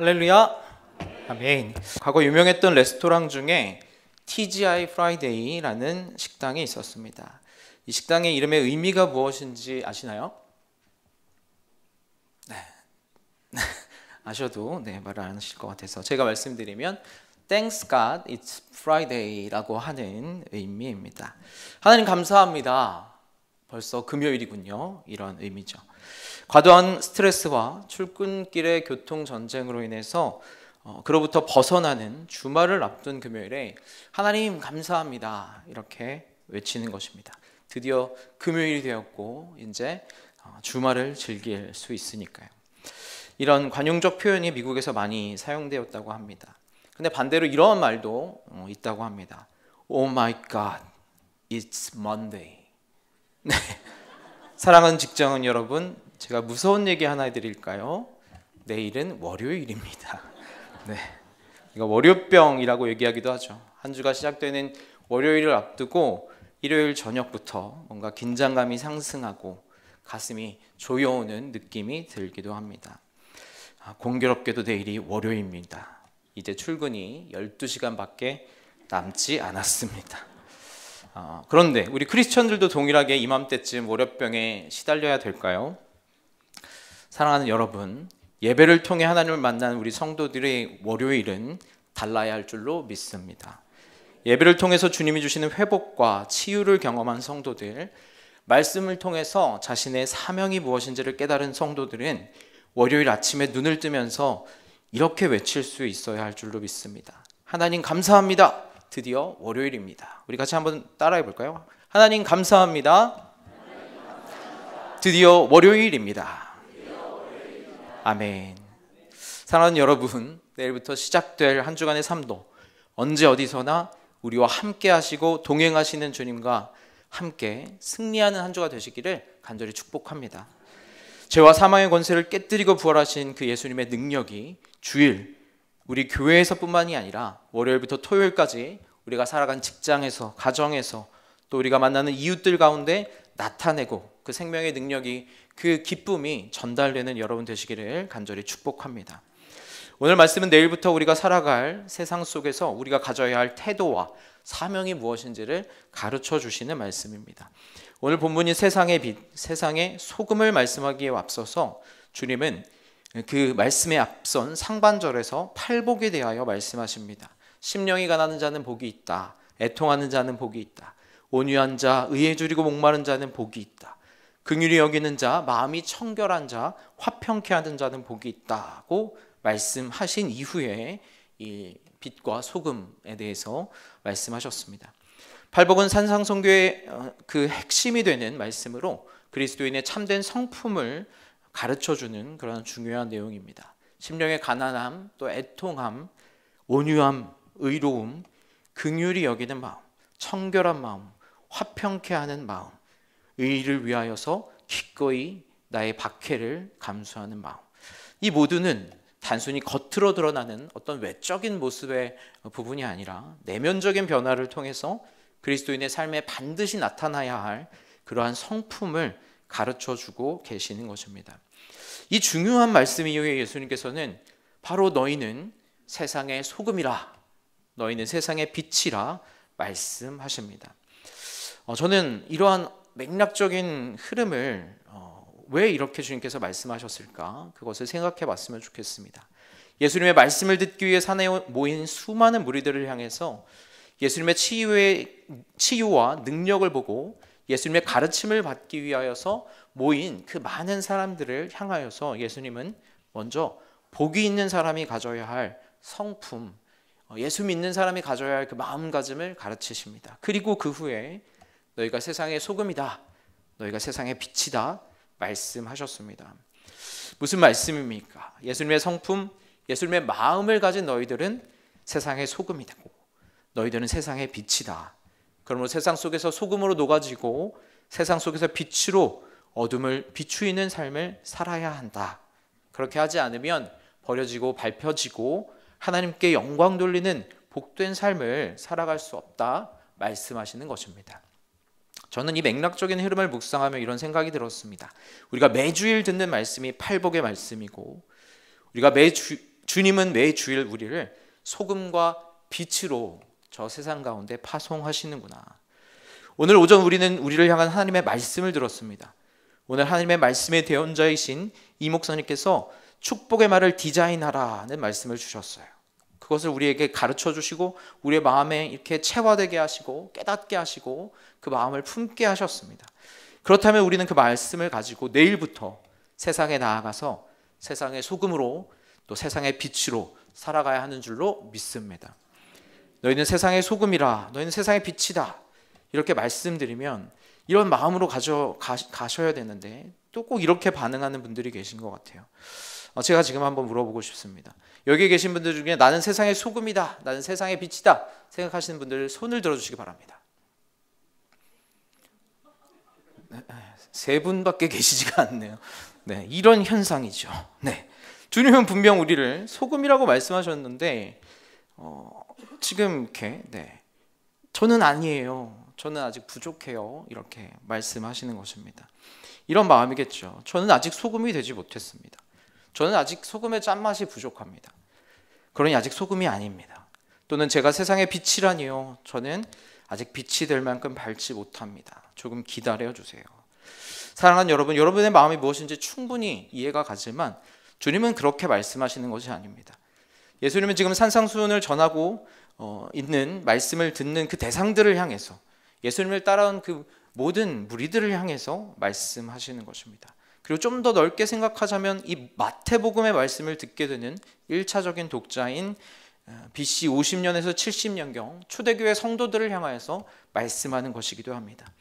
할렐루야. 아멘. 과거 유명했던 레스토랑 중에 TGI 프라이데이라는 식당이 있었습니다. 이 식당의 이름의 의미가 무엇인지 아시나요? 네. 아셔도 말을 안 하실 것 같아서 제가 말씀드리면 Thanks God it's Friday라고 하는 의미입니다. 하나님 감사합니다. 벌써 금요일이군요. 이런 의미죠. 과도한 스트레스와 출근길의 교통전쟁으로 인해서 그로부터 벗어나는 주말을 앞둔 금요일에 하나님 감사합니다 이렇게 외치는 것입니다. 드디어 금요일이 되었고 이제 주말을 즐길 수 있으니까요. 이런 관용적 표현이 미국에서 많이 사용되었다고 합니다. 근데 반대로 이런 말도 있다고 합니다. Oh my God, it's Monday. 네. 사랑하는 직장인 여러분, 제가 무서운 얘기 하나 해드릴까요? 내일은 월요일입니다. 네, 이거 월요병이라고 얘기하기도 하죠. 한 주가 시작되는 월요일을 앞두고 일요일 저녁부터 뭔가 긴장감이 상승하고 가슴이 조여오는 느낌이 들기도 합니다. 공교롭게도 내일이 월요일입니다. 이제 출근이 12시간밖에 남지 않았습니다. 그런데 우리 크리스천들도 동일하게 이맘때쯤 월요병에 시달려야 될까요? 사랑하는 여러분, 예배를 통해 하나님을 만난 우리 성도들의 월요일은 달라야 할 줄로 믿습니다. 예배를 통해서 주님이 주시는 회복과 치유를 경험한 성도들, 말씀을 통해서 자신의 사명이 무엇인지를 깨달은 성도들은 월요일 아침에 눈을 뜨면서 이렇게 외칠 수 있어야 할 줄로 믿습니다. 하나님 감사합니다. 드디어 월요일입니다. 우리 같이 한번 따라해 볼까요? 하나님 감사합니다. 드디어 월요일입니다. 아멘. 사랑하는 여러분, 내일부터 시작될 한 주간의 삶도 언제 어디서나 우리와 함께 하시고 동행하시는 주님과 함께 승리하는 한 주가 되시기를 간절히 축복합니다. 죄와 사망의 권세를 깨뜨리고 부활하신 그 예수님의 능력이 주일 우리 교회에서뿐만이 아니라 월요일부터 토요일까지 우리가 살아간 직장에서, 가정에서, 또 우리가 만나는 이웃들 가운데 나타내고 그 생명의 능력이, 그 기쁨이 전달되는 여러분 되시기를 간절히 축복합니다. 오늘 말씀은 내일부터 우리가 살아갈 세상 속에서 우리가 가져야 할 태도와 사명이 무엇인지를 가르쳐 주시는 말씀입니다. 오늘 본문이 세상의 빛, 세상의 소금을 말씀하기에 앞서서 주님은 그 말씀에 앞선 상반절에서 팔복에 대하여 말씀하십니다. 심령이 가난한 자는 복이 있다. 애통하는 자는 복이 있다. 온유한 자, 의에 줄이고 목마른 자는 복이 있다. 긍휼히 여기는 자, 마음이 청결한 자, 화평케 하는 자는 복이 있다고 말씀하신 이후에 이 빛과 소금에 대해서 말씀하셨습니다. 팔복은 산상선교의 그 핵심이 되는 말씀으로 그리스도인의 참된 성품을 가르쳐주는 그런 중요한 내용입니다. 심령의 가난함, 또 애통함, 온유함, 의로움, 긍휼히 여기는 마음, 청결한 마음, 화평케 하는 마음, 의를 위하여서 기꺼이 나의 박해를 감수하는 마음, 이 모두는 단순히 겉으로 드러나는 어떤 외적인 모습의 부분이 아니라 내면적인 변화를 통해서 그리스도인의 삶에 반드시 나타나야 할 그러한 성품을 가르쳐주고 계시는 것입니다. 이 중요한 말씀 이후에 예수님께서는 바로 너희는 세상의 소금이라, 너희는 세상의 빛이라 말씀하십니다. 저는 이러한 맥락적인 흐름을 왜 이렇게 주님께서 말씀하셨을까? 그것을 생각해 봤으면 좋겠습니다. 예수님의 말씀을 듣기 위해 산에 모인 수많은 무리들을 향해서 예수님의 치유와 능력을 보고 예수님의 가르침을 받기 위하여서 모인 그 많은 사람들을 향하여서 예수님은 먼저 복이 있는 사람이 가져야 할 성품, 예수 믿는 사람이 가져야 할 그 마음가짐을 가르치십니다. 그리고 그 후에 너희가 세상의 소금이다, 너희가 세상의 빛이다 말씀하셨습니다. 무슨 말씀입니까? 예수님의 성품, 예수님의 마음을 가진 너희들은 세상의 소금이고 너희들은 세상의 빛이다. 그러므로 세상 속에서 소금으로 녹아지고 세상 속에서 빛으로 어둠을 비추이는 삶을 살아야 한다. 그렇게 하지 않으면 버려지고 밟혀지고 하나님께 영광 돌리는 복된 삶을 살아갈 수 없다 말씀하시는 것입니다. 저는 이 맥락적인 흐름을 묵상하며 이런 생각이 들었습니다. 우리가 매주일 듣는 말씀이 팔복의 말씀이고 우리가 주님은 매 주일 우리를 소금과 빛으로 저 세상 가운데 파송하시는구나. 오늘 오전 우리는 우리를 향한 하나님의 말씀을 들었습니다. 오늘 하나님의 말씀의 대언자이신 이 목사님께서 축복의 말을 디자인하라는 말씀을 주셨어요. 그것을 우리에게 가르쳐 주시고 우리의 마음에 이렇게 체화되게 하시고 깨닫게 하시고 그 마음을 품게 하셨습니다. 그렇다면 우리는 그 말씀을 가지고 내일부터 세상에 나아가서 세상의 소금으로 또 세상의 빛으로 살아가야 하는 줄로 믿습니다. 너희는 세상의 소금이라, 너희는 세상의 빛이다, 이렇게 말씀드리면 이런 마음으로 가셔야 되는데 또 꼭 이렇게 반응하는 분들이 계신 것 같아요. 제가 지금 한번 물어보고 싶습니다. 여기 계신 분들 중에 나는 세상의 소금이다, 나는 세상의 빛이다 생각하시는 분들 손을 들어주시기 바랍니다. 세 분밖에 계시지가 않네요. 네, 이런 현상이죠. 네, 주님은 분명 우리를 소금이라고 말씀하셨는데 지금 이렇게 저는 아니에요, 저는 아직 부족해요, 이렇게 말씀하시는 것입니다. 이런 마음이겠죠. 저는 아직 소금이 되지 못했습니다. 저는 아직 소금의 짠맛이 부족합니다. 그러니 아직 소금이 아닙니다. 또는 제가 세상의 빛이라니요, 저는 아직 빛이 될 만큼 밝지 못합니다. 조금 기다려 주세요. 사랑하는 여러분, 여러분의 마음이 무엇인지 충분히 이해가 가지만 주님은 그렇게 말씀하시는 것이 아닙니다. 예수님은 지금 산상수훈을 전하고 있는 말씀을 듣는 그 대상들을 향해서, 예수님을 따라온 그 모든 무리들을 향해서 말씀하시는 것입니다. 그리고 좀 더 넓게 생각하자면 이 마태복음의 말씀을 듣게 되는 1차적인 독자인 BC 50년에서 70년경 초대교회 성도들을 향하여서 말씀하는 것이기도 합니다.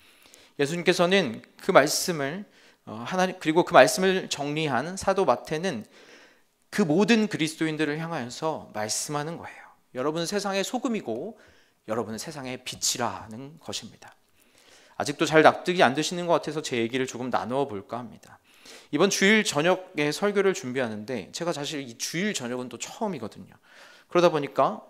예수님께서는 그 말씀을 그리고 그 말씀을 정리한 사도 마태는 그 모든 그리스도인들을 향하여서 말씀하는 거예요. 여러분은 세상의 소금이고 여러분은 세상의 빛이라는 것입니다. 아직도 잘 납득이 안 되시는 것 같아서 제 얘기를 조금 나누어 볼까 합니다. 이번 주일 저녁에 설교를 준비하는데 제가 사실 이 주일 저녁은 또 처음이거든요. 그러다 보니까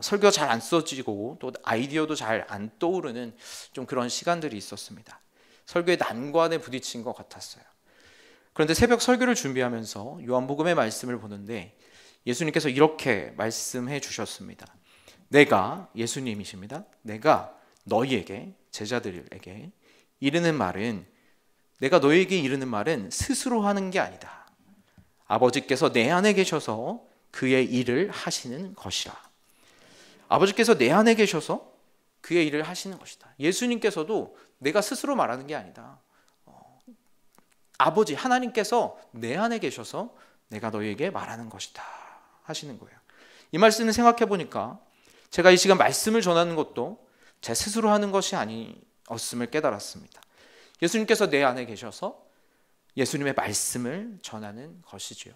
설교가 잘 안 써지고 또 아이디어도 잘 안 떠오르는 좀 그런 시간들이 있었습니다. 설교의 난관에 부딪힌 것 같았어요. 그런데 새벽 설교를 준비하면서 요한복음의 말씀을 보는데 예수님께서 이렇게 말씀해 주셨습니다. 내가, 예수님이십니다, 내가 너희에게, 제자들에게 이르는 말은, 내가 너희에게 이르는 말은 스스로 하는 게 아니다. 아버지께서 내 안에 계셔서 그의 일을 하시는 것이라. 아버지께서 내 안에 계셔서 그의 일을 하시는 것이다. 예수님께서도 내가 스스로 말하는 게 아니다. 아버지 하나님께서 내 안에 계셔서 내가 너희에게 말하는 것이다 하시는 거예요. 이 말씀을 생각해 보니까 제가 이 시간 말씀을 전하는 것도 제 스스로 하는 것이 아니었음을 깨달았습니다. 예수님께서 내 안에 계셔서 예수님의 말씀을 전하는 것이지요.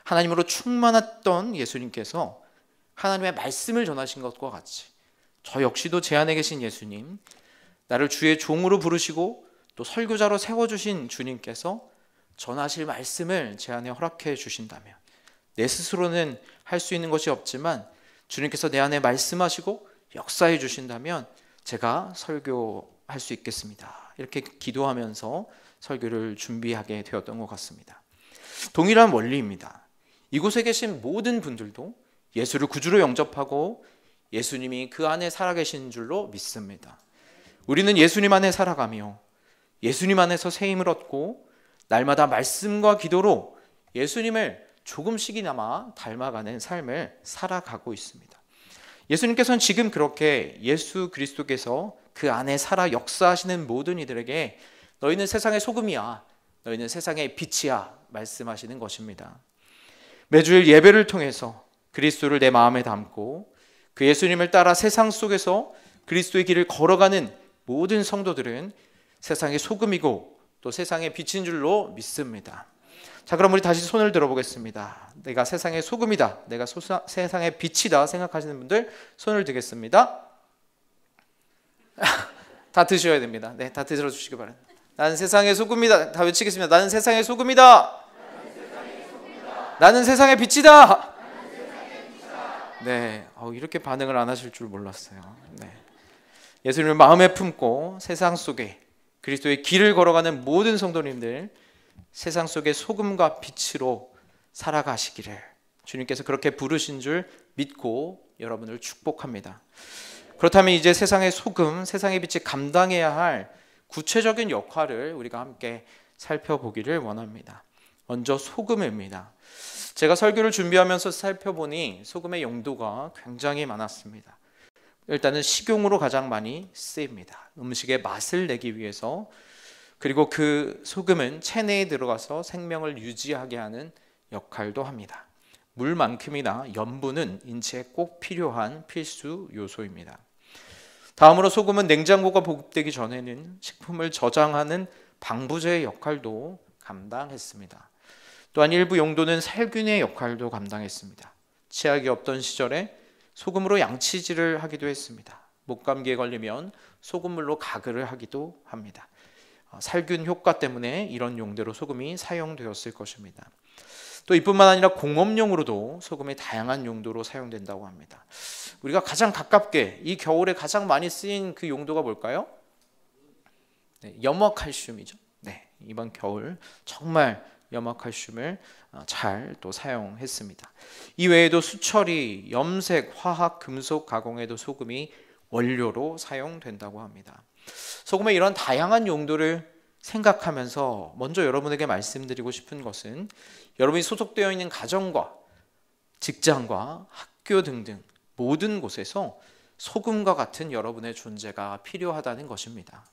하나님으로 충만했던 예수님께서 하나님의 말씀을 전하신 것과 같이 저 역시도 제 안에 계신 예수님, 나를 주의 종으로 부르시고 또 설교자로 세워주신 주님께서 전하실 말씀을 제 안에 허락해 주신다면, 내 스스로는 할 수 있는 것이 없지만 주님께서 내 안에 말씀하시고 역사해 주신다면 제가 설교할 수 있겠습니다. 이렇게 기도하면서 설교를 준비하게 되었던 것 같습니다. 동일한 원리입니다. 이곳에 계신 모든 분들도 예수를 구주로 영접하고 예수님이 그 안에 살아계신 줄로 믿습니다. 우리는 예수님 안에 살아가며 예수님 안에서 새 힘을 얻고 날마다 말씀과 기도로 예수님을 조금씩이나마 닮아가는 삶을 살아가고 있습니다. 예수님께서는 지금 그렇게 예수 그리스도께서 그 안에 살아 역사하시는 모든 이들에게 너희는 세상의 소금이야, 너희는 세상의 빛이야 말씀하시는 것입니다. 매주일 예배를 통해서 그리스도를 내 마음에 담고 그 예수님을 따라 세상 속에서 그리스도의 길을 걸어가는 모든 성도들은 세상의 소금이고 또 세상의 빛인 줄로 믿습니다. 자, 그럼 우리 다시 손을 들어보겠습니다. 내가 세상의 소금이다, 내가 세상의 빛이다 생각하시는 분들 손을 들겠습니다. 다 드셔야 됩니다. 네, 다 들어주시기 바랍니다. 나는 세상의 소금이다. 다 외치겠습니다. 나는 세상의 소금이다. 나는 세상의 빛이다. 네, 이렇게 반응을 안 하실 줄 몰랐어요. 네. 예수님을 마음에 품고 세상 속에 그리스도의 길을 걸어가는 모든 성도님들, 세상 속의 소금과 빛으로 살아가시기를 주님께서 그렇게 부르신 줄 믿고 여러분을 축복합니다. 그렇다면 이제 세상의 소금, 세상의 빛이 감당해야 할 구체적인 역할을 우리가 함께 살펴보기를 원합니다. 먼저 소금입니다. 제가 설교를 준비하면서 살펴보니 소금의 용도가 굉장히 많았습니다. 일단은 식용으로 가장 많이 쓰입니다. 음식의 맛을 내기 위해서. 그리고 그 소금은 체내에 들어가서 생명을 유지하게 하는 역할도 합니다. 물만큼이나 염분은 인체에 꼭 필요한 필수 요소입니다. 다음으로 소금은 냉장고가 보급되기 전에는 식품을 저장하는 방부제의 역할도 감당했습니다. 또한 일부 용도는 살균의 역할도 감당했습니다. 치약이 없던 시절에 소금으로 양치질을 하기도 했습니다. 목감기에 걸리면 소금물로 가글을 하기도 합니다. 살균 효과 때문에 이런 용도로 소금이 사용되었을 것입니다. 또 이뿐만 아니라 공업용으로도 소금이 다양한 용도로 사용된다고 합니다. 우리가 가장 가깝게 이 겨울에 가장 많이 쓰인 그 용도가 뭘까요? 네, 염화칼슘이죠. 네, 이번 겨울 정말 염화칼슘을 잘 또 사용했습니다. 이 외에도 수처리, 염색, 화학, 금속 가공에도 소금이 원료로 사용된다고 합니다. 소금의 이런 다양한 용도를 생각하면서 먼저 여러분에게 말씀드리고 싶은 것은 여러분이 소속되어 있는 가정과 직장과 학교 등등 모든 곳에서 소금과 같은 여러분의 존재가 필요하다는 것입니다.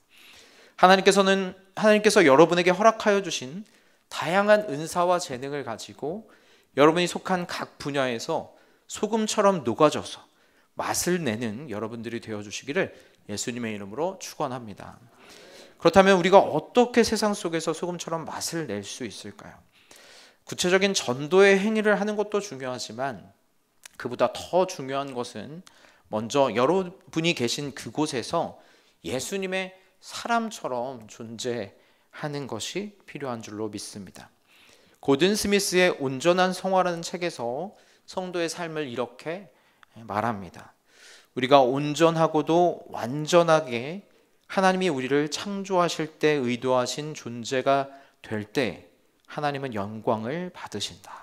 하나님께서 여러분에게 허락하여 주신 다양한 은사와 재능을 가지고 여러분이 속한 각 분야에서 소금처럼 녹아져서 맛을 내는 여러분들이 되어주시기를 예수님의 이름으로 축원합니다. 그렇다면 우리가 어떻게 세상 속에서 소금처럼 맛을 낼 수 있을까요? 구체적인 전도의 행위를 하는 것도 중요하지만 그보다 더 중요한 것은 먼저 여러분이 계신 그곳에서 예수님의 사람처럼 존재하는 것이 필요한 줄로 믿습니다. 고든 스미스의 온전한 성화라는 책에서 성도의 삶을 이렇게 말합니다. 우리가 온전하고도 완전하게 하나님이 우리를 창조하실 때 의도하신 존재가 될 때 하나님은 영광을 받으신다.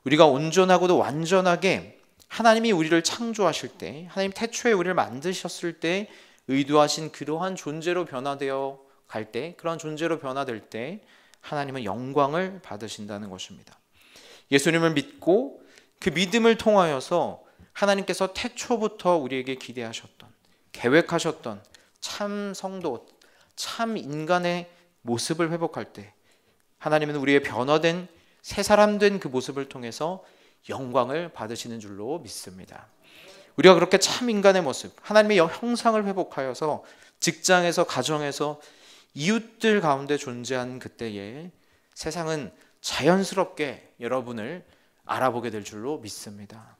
우리가 온전하고도 완전하게 하나님이 우리를 창조하실 때, 하나님 태초에 우리를 만드셨을 때 의도하신 그러한 존재로 변화되어 갈 때, 그런 존재로 변화될 때 하나님은 영광을 받으신다는 것입니다. 예수님을 믿고 그 믿음을 통하여서 하나님께서 태초부터 우리에게 기대하셨던, 계획하셨던 참 성도, 참 인간의 모습을 회복할 때 하나님은 우리의 변화된 새 사람 된 그 모습을 통해서 영광을 받으시는 줄로 믿습니다. 우리가 그렇게 참 인간의 모습, 하나님의 형상을 회복하여서 직장에서, 가정에서, 이웃들 가운데 존재한 그때에 세상은 자연스럽게 여러분을 알아보게 될 줄로 믿습니다.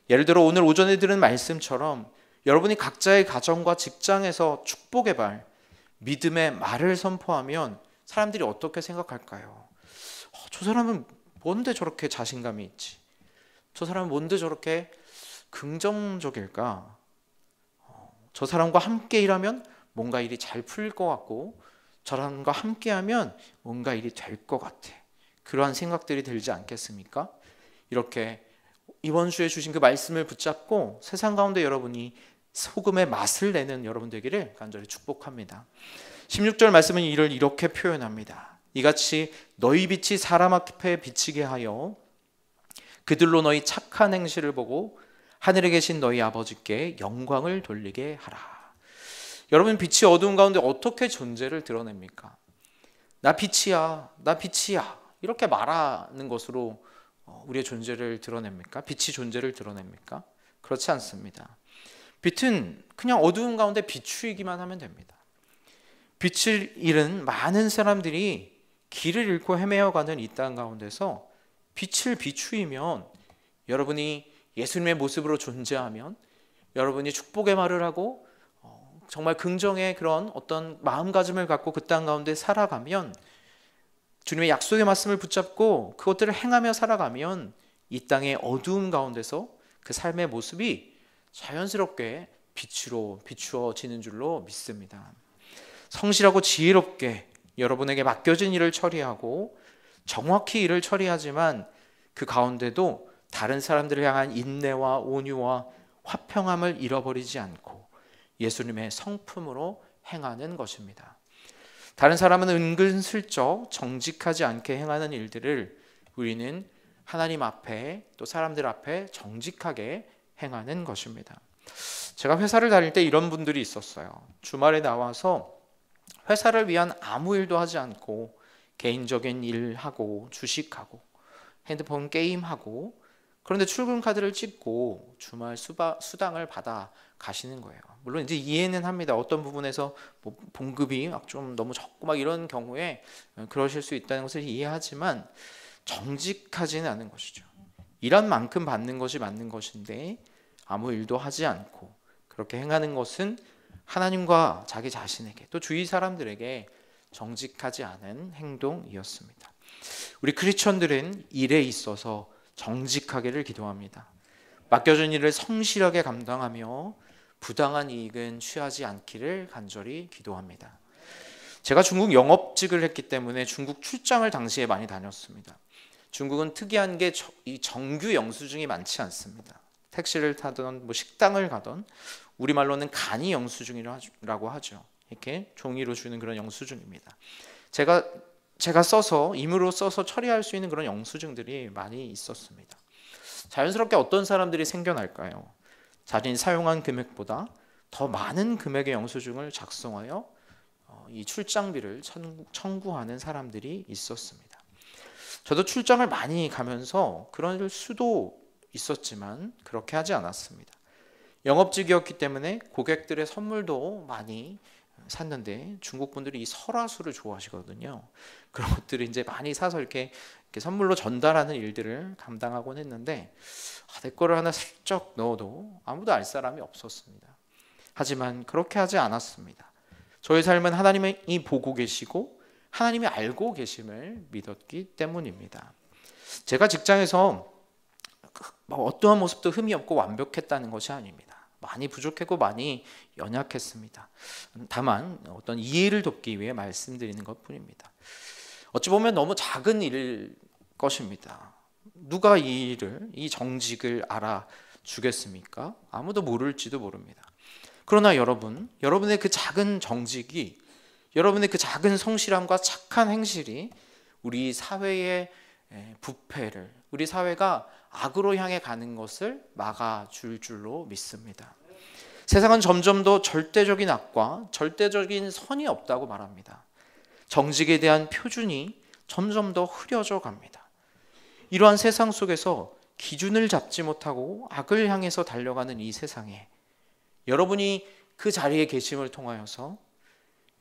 예를 들어 오늘 오전에 들은 말씀처럼 여러분이 각자의 가정과 직장에서 축복의 말, 믿음의 말을 선포하면 사람들이 어떻게 생각할까요? 저 사람은 뭔데 저렇게 자신감이 있지? 저 사람은 뭔데 저렇게 긍정적일까? 저 사람과 함께 일하면 뭔가 일이 잘 풀릴 것 같고 저 사람과 함께 하면 뭔가 일이 될 것 같아. 그러한 생각들이 들지 않겠습니까? 이렇게 이번 주에 주신 그 말씀을 붙잡고 세상 가운데 여러분이 소금의 맛을 내는 여러분 되기를 간절히 축복합니다. 16절 말씀은 이를 이렇게 표현합니다. 이같이 너희 빛이 사람 앞에 비치게 하여 그들로 너희 착한 행실을 보고 하늘에 계신 너희 아버지께 영광을 돌리게 하라. 여러분, 빛이 어두운 가운데 어떻게 존재를 드러냅니까? 나 빛이야, 나 빛이야 이렇게 말하는 것으로 우리의 존재를 드러냅니까? 빛이 존재를 드러냅니까? 그렇지 않습니다. 빛은 그냥 어두운 가운데 비추이기만 하면 됩니다. 빛을 잃은 많은 사람들이 길을 잃고 헤매어가는 이 땅 가운데서 빛을 비추이면, 여러분이 예수님의 모습으로 존재하면, 여러분이 축복의 말을 하고 정말 긍정의 그런 어떤 마음가짐을 갖고 그 땅 가운데 살아가면, 주님의 약속의 말씀을 붙잡고 그것들을 행하며 살아가면 이 땅의 어두움 가운데서 그 삶의 모습이 자연스럽게 빛으로 비추어지는 줄로 믿습니다. 성실하고 지혜롭게 여러분에게 맡겨진 일을 처리하고 정확히 일을 처리하지만 그 가운데도 다른 사람들을 향한 인내와 온유와 화평함을 잃어버리지 않고 예수님의 성품으로 행하는 것입니다. 다른 사람은 은근슬쩍 정직하지 않게 행하는 일들을 우리는 하나님 앞에 또 사람들 앞에 정직하게 행하는 것입니다. 제가 회사를 다닐 때 이런 분들이 있었어요. 주말에 나와서 회사를 위한 아무 일도 하지 않고 개인적인 일하고 주식하고 핸드폰 게임하고, 그런데 출근 카드를 찍고 주말 수당을 받아 가시는 거예요. 물론 이제 이해는 합니다. 어떤 부분에서 뭐 봉급이 막 좀 너무 적고 막 이런 경우에 그러실 수 있다는 것을 이해하지만 정직하지는 않은 것이죠. 일한 만큼 받는 것이 맞는 것인데 아무 일도 하지 않고 그렇게 행하는 것은 하나님과 자기 자신에게 또 주위 사람들에게 정직하지 않은 행동이었습니다. 우리 크리스천들은 일에 있어서 정직하기를 기도합니다. 맡겨진 일을 성실하게 감당하며 부당한 이익은 취하지 않기를 간절히 기도합니다. 제가 중국 영업직을 했기 때문에 중국 출장을 당시에 많이 다녔습니다. 중국은 특이한 게 이 정규 영수증이 많지 않습니다. 택시를 타던 뭐 식당을 가던 우리말로는 간이 영수증이라고 하죠. 이렇게 종이로 주는 그런 영수증입니다. 제가 써서 임의로 써서 처리할 수 있는 그런 영수증들이 많이 있었습니다. 자연스럽게 어떤 사람들이 생겨날까요? 자신이 사용한 금액보다 더 많은 금액의 영수증을 작성하여 이 출장비를 청구하는 사람들이 있었습니다. 저도 출장을 많이 가면서 그럴 수도 있었지만 그렇게 하지 않았습니다. 영업직이었기 때문에 고객들의 선물도 많이 샀는데 중국 분들이 이 설화수를 좋아하시거든요. 그런 것들을 이제 많이 사서 이렇게 선물로 전달하는 일들을 감당하곤 했는데 내 거를 하나 슬쩍 넣어도 아무도 알 사람이 없었습니다. 하지만 그렇게 하지 않았습니다. 저의 삶은 하나님이 보고 계시고 하나님이 알고 계심을 믿었기 때문입니다. 제가 직장에서 어떠한 모습도 흠이 없고 완벽했다는 것이 아닙니다. 많이 부족했고 많이 연약했습니다. 다만 어떤 이해를 돕기 위해 말씀드리는 것뿐입니다. 어찌 보면 너무 작은 일일 것입니다. 누가 이 일을, 이 정직을 알아주겠습니까? 아무도 모를지도 모릅니다. 그러나 여러분의 그 작은 정직이, 여러분의 그 작은 성실함과 착한 행실이 우리 사회의 부패를, 우리 사회가 악으로 향해 가는 것을 막아줄 줄로 믿습니다. 세상은 점점 더 절대적인 악과 절대적인 선이 없다고 말합니다. 정직에 대한 표준이 점점 더 흐려져 갑니다. 이러한 세상 속에서 기준을 잡지 못하고 악을 향해서 달려가는 이 세상에 여러분이 그 자리에 계심을 통하여서,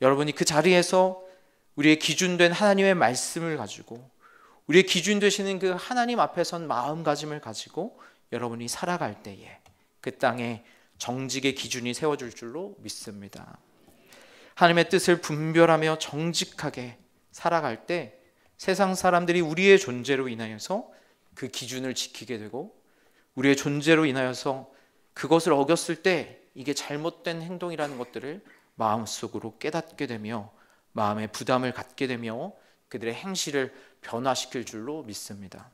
여러분이 그 자리에서 우리의 기준된 하나님의 말씀을 가지고, 우리의 기준 되시는 그 하나님 앞에 선 마음가짐을 가지고 여러분이 살아갈 때에 그 땅에 정직의 기준이 세워질 줄로 믿습니다. 하나님의 뜻을 분별하며 정직하게 살아갈 때 세상 사람들이 우리의 존재로 인하여서 그 기준을 지키게 되고, 우리의 존재로 인하여서 그것을 어겼을 때 이게 잘못된 행동이라는 것들을 마음속으로 깨닫게 되며 마음의 부담을 갖게 되며 그들의 행실을 변화시킬 줄로 믿습니다.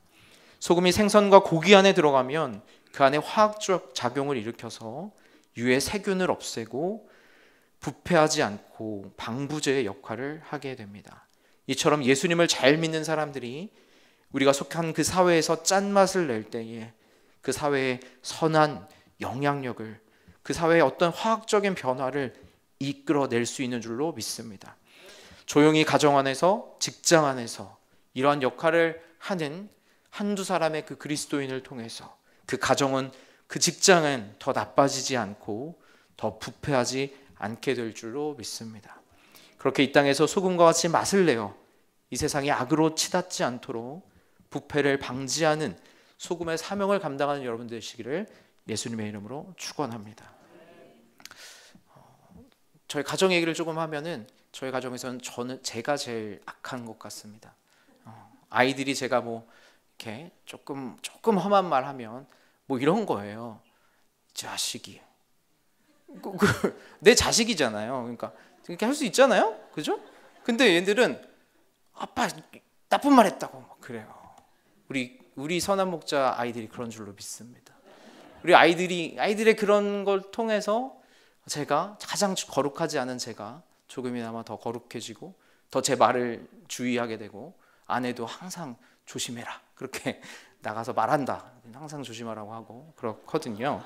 소금이 생선과 고기 안에 들어가면 그 안에 화학적 작용을 일으켜서 유해 세균을 없애고 부패하지 않고 방부제의 역할을 하게 됩니다. 이처럼 예수님을 잘 믿는 사람들이 우리가 속한 그 사회에서 짠맛을 낼 때에 그 사회의 선한 영향력을, 그 사회의 어떤 화학적인 변화를 이끌어낼 수 있는 줄로 믿습니다. 조용히 가정 안에서, 직장 안에서 이러한 역할을 하는 한두 사람의 그 그리스도인을 통해서 그 가정은, 그 직장은 더 나빠지지 않고 더 부패하지 않게 될 줄로 믿습니다. 그렇게 이 땅에서 소금과 같이 맛을 내어 이 세상이 악으로 치닫지 않도록 부패를 방지하는 소금의 사명을 감당하는 여러분 되시기를 예수님의 이름으로 축원합니다. 저희 가정 얘기를 조금 하면은 저희 가정에서는 제가 제일 악한 것 같습니다. 아이들이 제가 뭐 이렇게 조금 험한 말 하면 뭐 이런 거예요. 자식이. 내 자식이잖아요. 그러니까 이렇게 할 수 있잖아요. 그죠? 근데 얘들은 아빠 나쁜 말 했다고 막 그래요. 우리 우리 선한 목자 아이들이 그런 줄로 믿습니다. 우리 아이들의 그런 걸 통해서 제가 가장 거룩하지 않은 제가 조금이나마 더 거룩해지고 더 제 말을 주의하게 되고, 아내도 항상 조심해라 그렇게 나가서 말한다 항상 조심하라고 하고 그렇거든요.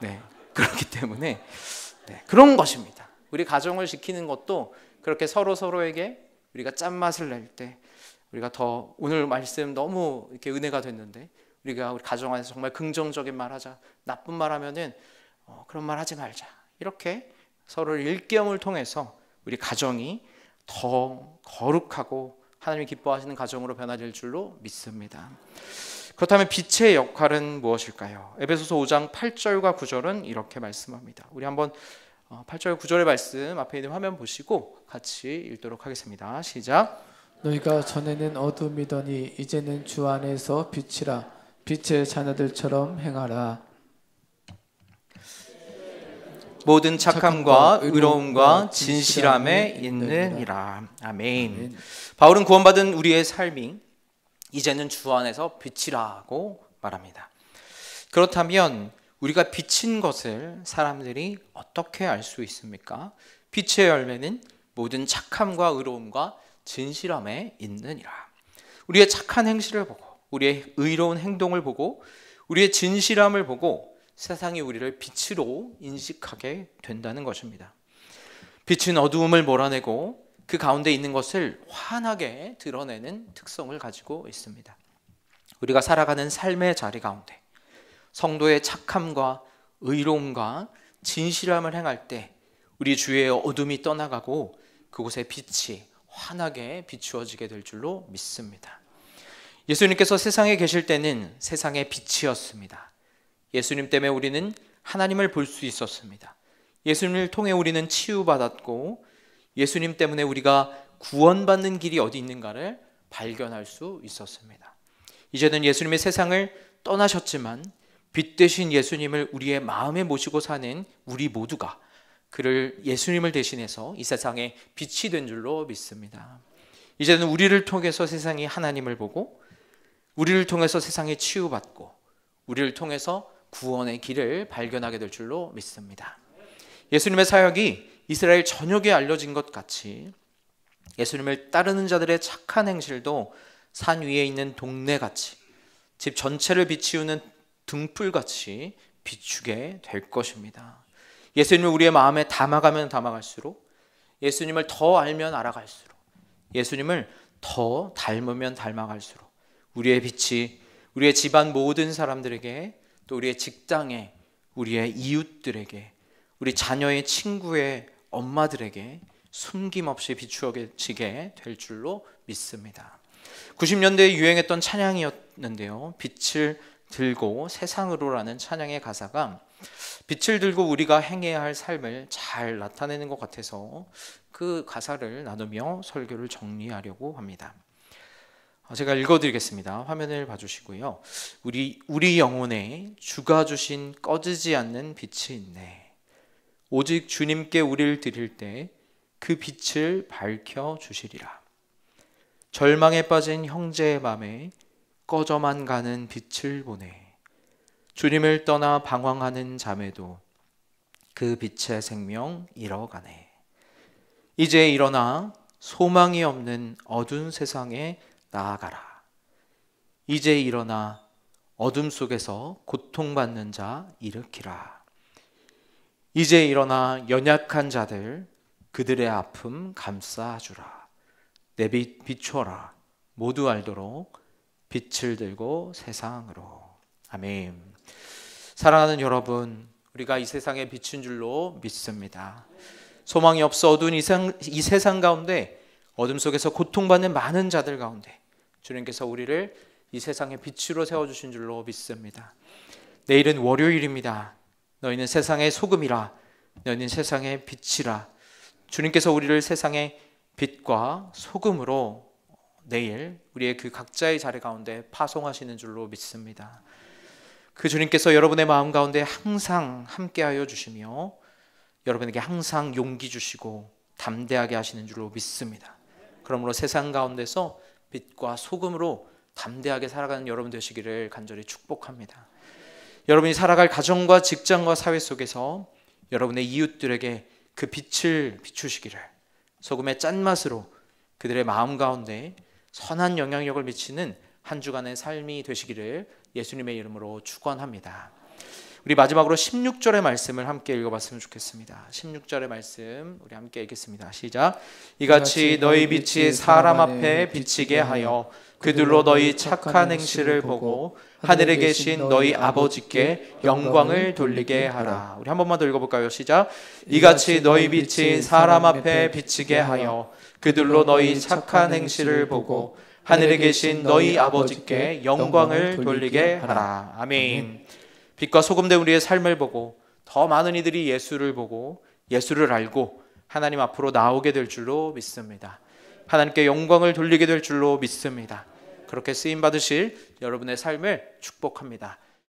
네, 그렇기 때문에 그런 것입니다. 우리 가정을 지키는 것도 그렇게 서로에게 우리가 짠맛을 낼 때, 우리가 더 오늘 말씀 너무 이렇게 은혜가 됐는데, 우리가 우리 가정 안에서 정말 긍정적인 말 하자, 나쁜 말 하면은 그런 말 하지 말자, 이렇게 서로를 일깨움을 통해서 우리 가정이 더 거룩하고 하나님이 기뻐하시는 가정으로 변화될 줄로 믿습니다. 그렇다면 빛의 역할은 무엇일까요? 에베소서 5장 8절과 9절은 이렇게 말씀합니다. 우리 한번 8절 9절의 말씀 앞에 있는 화면 보시고 같이 읽도록 하겠습니다. 시작. 너희가 전에는 어둠이더니 이제는 주 안에서 빛이라. 빛의 자녀들처럼 행하라. 모든 착함과 의로움과 진실함에 있느니라. 아멘. 바울은 구원받은 우리의 삶이 이제는 주 안에서 빛이라고 말합니다. 그렇다면 우리가 비친 것을 사람들이 어떻게 알 수 있습니까? 빛의 열매는 모든 착함과 의로움과 진실함에 있느니라. 우리의 착한 행실을 보고, 우리의 의로운 행동을 보고, 우리의 진실함을 보고 세상이 우리를 빛으로 인식하게 된다는 것입니다. 빛은 어두움을 몰아내고 그 가운데 있는 것을 환하게 드러내는 특성을 가지고 있습니다. 우리가 살아가는 삶의 자리 가운데 성도의 착함과 의로움과 진실함을 행할 때 우리 주위의 어둠이 떠나가고 그곳에 빛이 환하게 비추어지게 될 줄로 믿습니다. 예수님께서 세상에 계실 때는 세상의 빛이었습니다. 예수님 때문에 우리는 하나님을 볼 수 있었습니다. 예수님을 통해 우리는 치유받았고, 예수님 때문에 우리가 구원받는 길이 어디 있는가를 발견할 수 있었습니다. 이제는 예수님의 세상을 떠나셨지만 빛 되신 예수님을 우리의 마음에 모시고 사는 우리 모두가 그를 예수님을 대신해서 이 세상에 빛이 된 줄로 믿습니다. 이제는 우리를 통해서 세상이 하나님을 보고, 우리를 통해서 세상에 치유받고, 우리를 통해서 구원의 길을 발견하게 될 줄로 믿습니다. 예수님의 사역이 이스라엘 전역에 알려진 것 같이 예수님을 따르는 자들의 착한 행실도 산 위에 있는 동네같이, 집 전체를 비추는 등불같이 비추게 될 것입니다. 예수님을 우리의 마음에 담아가면 담아갈수록, 예수님을 더 알면 알아갈수록, 예수님을 더 닮으면 닮아갈수록 우리의 빛이 우리의 집안 모든 사람들에게, 또 우리의 직장에, 우리의 이웃들에게, 우리 자녀의 친구의 엄마들에게 숨김없이 비추어지게 될 줄로 믿습니다. 90년대에 유행했던 찬양이었는데요, 빛을 들고 세상으로라는 찬양의 가사가 빛을 들고 우리가 행해야 할 삶을 잘 나타내는 것 같아서 그 가사를 나누며 설교를 정리하려고 합니다. 제가 읽어드리겠습니다. 화면을 봐주시고요. 우리 영혼에 주가 주신 꺼지지 않는 빛이 있네. 오직 주님께 우리를 드릴 때 그 빛을 밝혀주시리라. 절망에 빠진 형제의 맘에 꺼져만 가는 빛을 보내. 주님을 떠나 방황하는 자매도 그 빛의 생명 잃어가네. 이제 일어나 소망이 없는 어두운 세상에 나아가라. 이제 일어나 어둠 속에서 고통받는 자 일으키라. 이제 일어나 연약한 자들 그들의 아픔 감싸주라. 내 빛 비춰라. 모두 알도록 빛을 들고 세상으로. 아멘. 사랑하는 여러분, 우리가 이 세상에 비친 줄로 믿습니다. 소망이 없어 어두운 이 세상 가운데, 어둠 속에서 고통받는 많은 자들 가운데 주님께서 우리를 이 세상의 빛으로 세워주신 줄로 믿습니다. 내일은 월요일입니다. 너희는 세상의 소금이라. 너희는 세상의 빛이라. 주님께서 우리를 세상의 빛과 소금으로 내일 우리의 그 각자의 자리 가운데 파송하시는 줄로 믿습니다. 그 주님께서 여러분의 마음 가운데 항상 함께하여 주시며 여러분에게 항상 용기 주시고 담대하게 하시는 줄로 믿습니다. 그러므로 세상 가운데서 빛과 소금으로 담대하게 살아가는 여러분 되시기를 간절히 축복합니다. 여러분이 살아갈 가정과 직장과 사회 속에서 여러분의 이웃들에게 그 빛을 비추시기를, 소금의 짠맛으로 그들의 마음 가운데 선한 영향력을 미치는 한 주간의 삶이 되시기를 예수님의 이름으로 축원합니다. 우리 마지막으로 16절의 말씀을 함께 읽어봤으면 좋겠습니다. 16절의 말씀 우리 함께 읽겠습니다. 시작. 이같이 너희 빛이 사람 앞에 비치게 하여 그들로 너희 착한 행실을 보고 하늘에 계신 너희 아버지께 영광을 돌리게 하라. 우리 한 번만 더 읽어볼까요? 시작. 이같이 너희 빛이 사람 앞에 비치게 하여 그들로 너희 착한 행실을 보고 하늘에 계신 너희 아버지께 영광을 돌리게 하라. 아멘. 빛과 소금된 우리의 삶을 보고 더 많은 이들이 예수를 보고 예수를 알고 하나님 앞으로 나오게 될 줄로 믿습니다. 하나님께 영광을 돌리게 될 줄로 믿습니다. 그렇게 쓰임 받으실 여러분의 삶을 축복합니다.